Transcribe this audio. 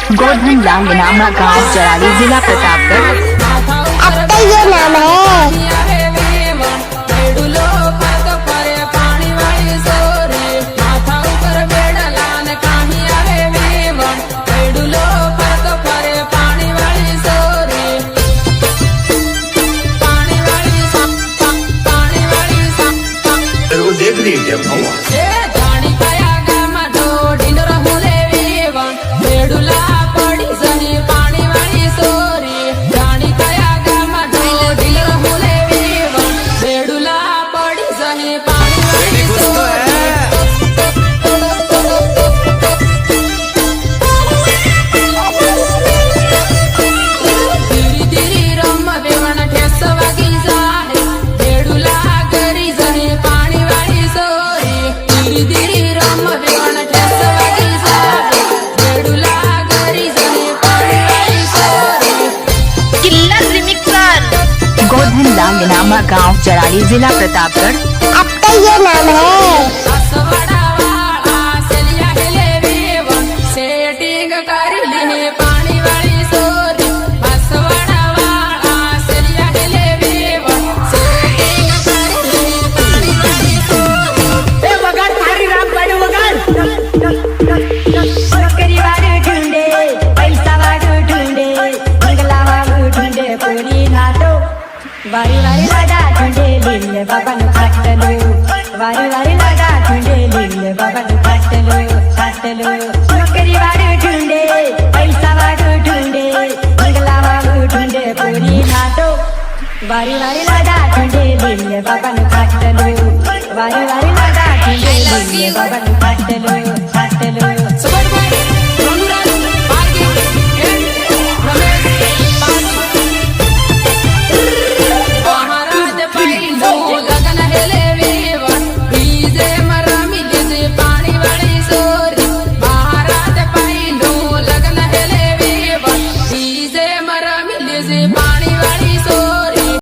गोधन लाल इनामा गांव जराली जिला प्रतापगढ़। अब तो ये नाम है। देख रही है गोधन लाल इनामा गांव जराली जिला प्रतापगढ़। अब तो ये नाम है। वारी वारी लगा ठुंडे लीले बाबा नु खाटलो, वारी वारी लगा ठुंडे लीले बाबा नु खाटलो। नौकरी वारू ढूंढे, पैसा वारू ढूंढे, बंगला वारू ढूंढे, पूरी नाटो। वारी वारी लगा ठुंडे लीले बाबा नु खाटलो, वारी वारी लगा ठुंडे लीले बाबा नु खाटलो।